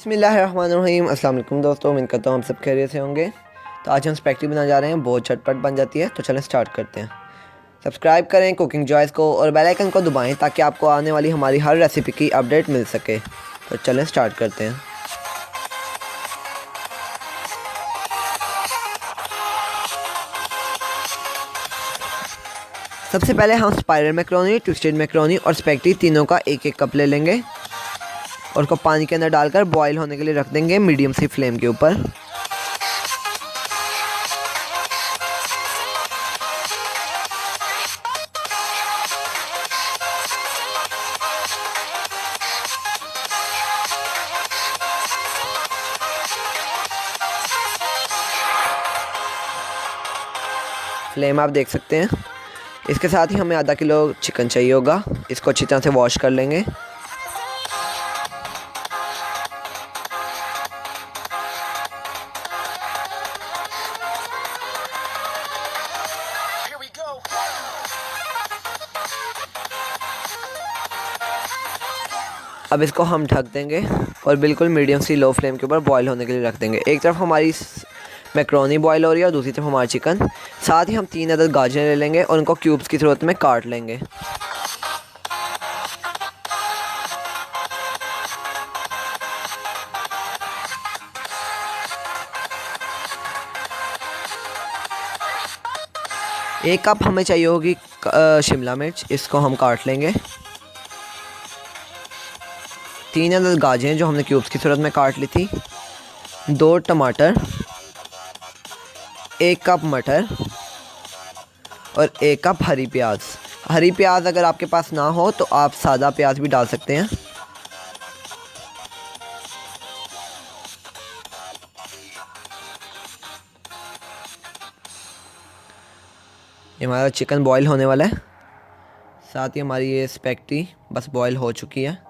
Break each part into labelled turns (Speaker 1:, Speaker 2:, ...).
Speaker 1: बिस्मिल्लाहिर्रहमानिर्रहीम। अस्सलाम वालेकुम दोस्तों, उम्मीद करता हूँ हम सब खैरियत से होंगे। तो आज हम स्पैगेटी बनाने जा रहे हैं, बहुत झटपट बन जाती है। तो चलें स्टार्ट करते हैं। सब्सक्राइब करें कुकिंग जॉयज़ को और बेल आइकन को दबाएं ताकि आपको आने वाली हमारी हर रेसिपी की अपडेट मिल सके। तो चलें स्टार्ट करते हैं। सबसे पहले हम स्पाइरल मैकरोनी, ट्विस्टेड मैकरोनी और स्पैगेटी तीनों का एक एक कप ले लेंगे और उसको पानी के अंदर डालकर बॉईल होने के लिए रख देंगे मीडियम सी फ्लेम के ऊपर। फ्लेम आप देख सकते हैं। इसके साथ ही हमें आधा किलो चिकन चाहिए होगा। इसको अच्छी तरह से वॉश कर लेंगे। अब इसको हम ढक देंगे और बिल्कुल मीडियम सी लो फ्लेम के ऊपर बॉईल होने के लिए रख देंगे। एक तरफ हमारी मैकरोनी बॉईल हो रही है और दूसरी तरफ हमारा चिकन। साथ ही हम 3 अदद गाजर ले लेंगे और उनको क्यूब्स की सूरत में काट लेंगे। एक कप हमें चाहिए होगी शिमला मिर्च, इसको हम काट लेंगे। 3 अदद गाजरें जो हमने क्यूब्स की सूरत में काट ली थी। 2 टमाटर, 1 कप मटर और 1 कप हरी प्याज। हरी प्याज अगर आपके पास ना हो तो आप सादा प्याज भी डाल सकते हैं। ये हमारा चिकन बॉईल होने वाला है। साथ ही हमारी ये स्पैगेटी बस बॉईल हो चुकी है।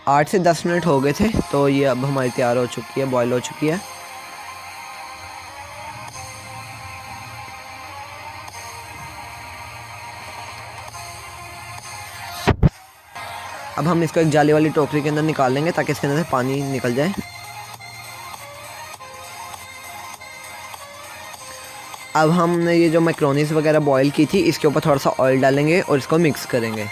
Speaker 1: आठ से 10 मिनट हो गए थे, तो ये अब हमारी तैयार हो चुकी है, बॉईल हो चुकी है। अब हम इसको एक जाली वाली टोकरी के अंदर निकाल लेंगे ताकि इसके अंदर से पानी निकल जाए। अब हमने ये जो मैक्रोनीस वगैरह बॉईल की थी, इसके ऊपर थोड़ा सा ऑयल डालेंगे और इसको मिक्स करेंगे।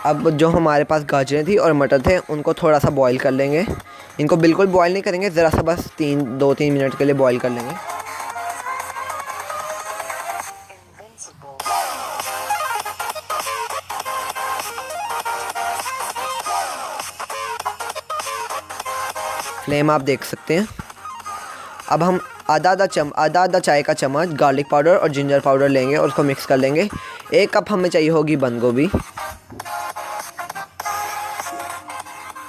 Speaker 1: अब जो हमारे पास गाजरें थी और मटर थे, उनको थोड़ा सा बॉईल कर लेंगे। इनको बिल्कुल बॉईल नहीं करेंगे, ज़रा सा बस 2-3 मिनट के लिए बॉईल कर लेंगे। फ्लेम आप देख सकते हैं। अब हम आधा चाय का चम्मच गार्लिक पाउडर और जिंजर पाउडर लेंगे और उसको मिक्स कर लेंगे। 1 कप हमें चाहिए होगी बंद गोभी।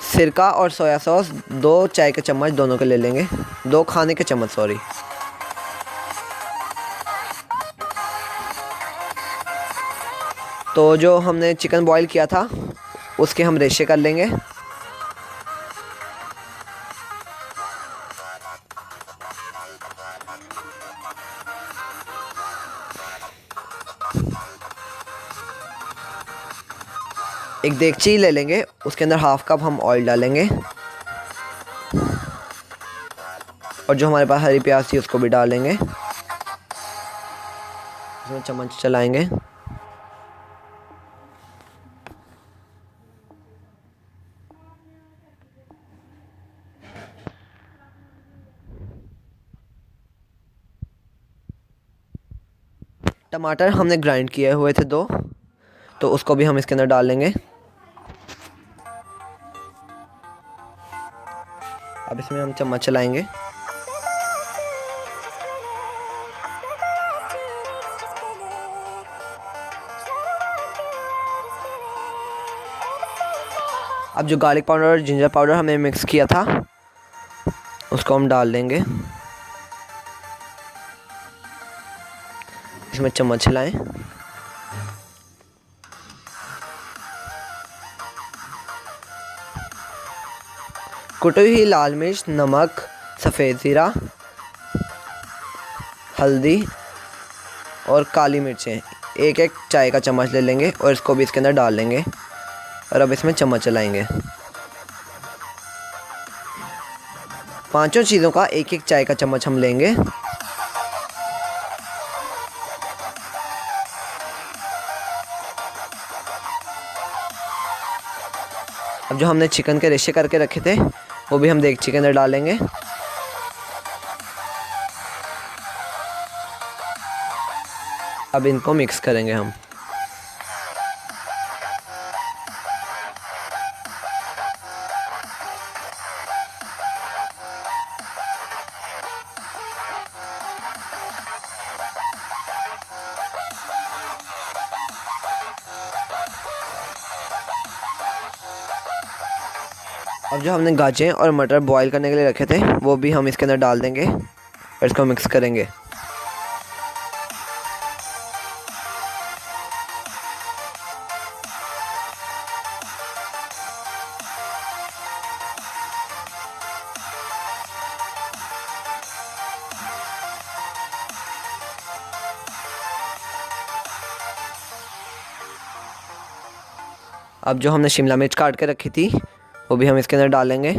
Speaker 1: सिरका और सोया सॉस 2 चाय के चम्मच दोनों के ले लेंगे, 2 खाने के चम्मच सॉरी। तो जो हमने चिकन बॉईल किया था उसके हम रेशे कर लेंगे। एक देगची ले लेंगे, उसके अंदर हाफ कप हम ऑयल डालेंगे और जो हमारे पास हरी प्याज थी उसको भी डालेंगे। इसमें चम्मच चलाएंगे। टमाटर हमने ग्राइंड किए हुए थे 2, तो उसको भी हम इसके अंदर डाल लेंगे। अब इसमें हम चम्मच चलाएंगे। अब जो गार्लिक पाउडर और जिंजर पाउडर हमने मिक्स किया था उसको हम डाल देंगे। इसमें चम्मच हिलाएं। कुटी हुई लाल मिर्च, नमक, सफ़ेद ज़ीरा, हल्दी और काली मिर्चें एक एक चाय का चम्मच ले लेंगे और इसको भी इसके अंदर डाल लेंगे और अब इसमें चम्मच चलाएंगे। पांचों चीज़ों का एक एक चाय का चम्मच हम लेंगे। अब जो हमने चिकन के रेशे करके रखे थे वो भी हम देगची के अंदर डालेंगे। अब इनको मिक्स करेंगे हम। अब जो हमने गाजर और मटर बॉईल करने के लिए रखे थे वो भी हम इसके अंदर डाल देंगे और इसको मिक्स करेंगे। अब जो हमने शिमला मिर्च काट के रखी थी वो भी हम इसके अंदर डालेंगे।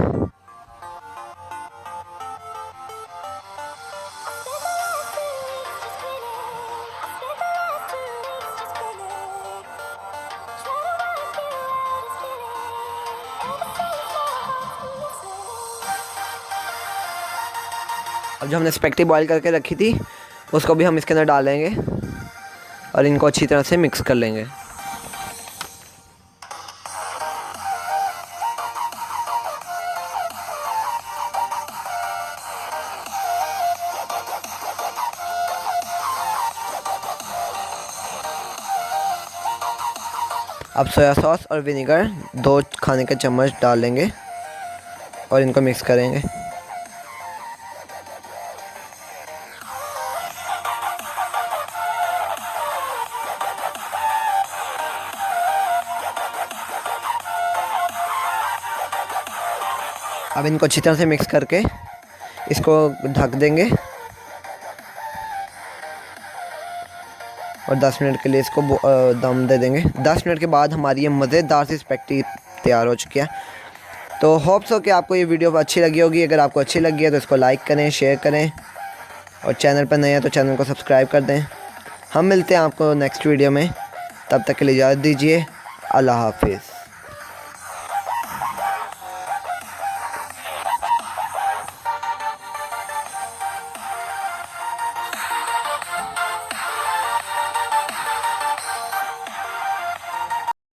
Speaker 1: अब जो हमने स्पैगेटी बॉईल करके रखी थी उसको भी हम इसके अंदर डालेंगे और इनको अच्छी तरह से मिक्स कर लेंगे। अब सोया सॉस और विनेगर 2 खाने के चम्मच डाल लेंगे और इनको मिक्स करेंगे। अब इनको अच्छी तरह से मिक्स करके इसको ढक देंगे और 10 मिनट के लिए इसको दम दे देंगे। 10 मिनट के बाद हमारी ये मज़ेदार सी स्पैगेटी तैयार हो चुकी है। तो होप्स हो कि आपको ये वीडियो अच्छी लगी होगी। अगर आपको अच्छी लगी है तो इसको लाइक करें, शेयर करें और चैनल पर नए हैं तो चैनल को सब्सक्राइब कर दें। हम मिलते हैं आपको नेक्स्ट वीडियो में, तब तक के लिए इजाज़त दीजिए। अल्लाह हाफिज़।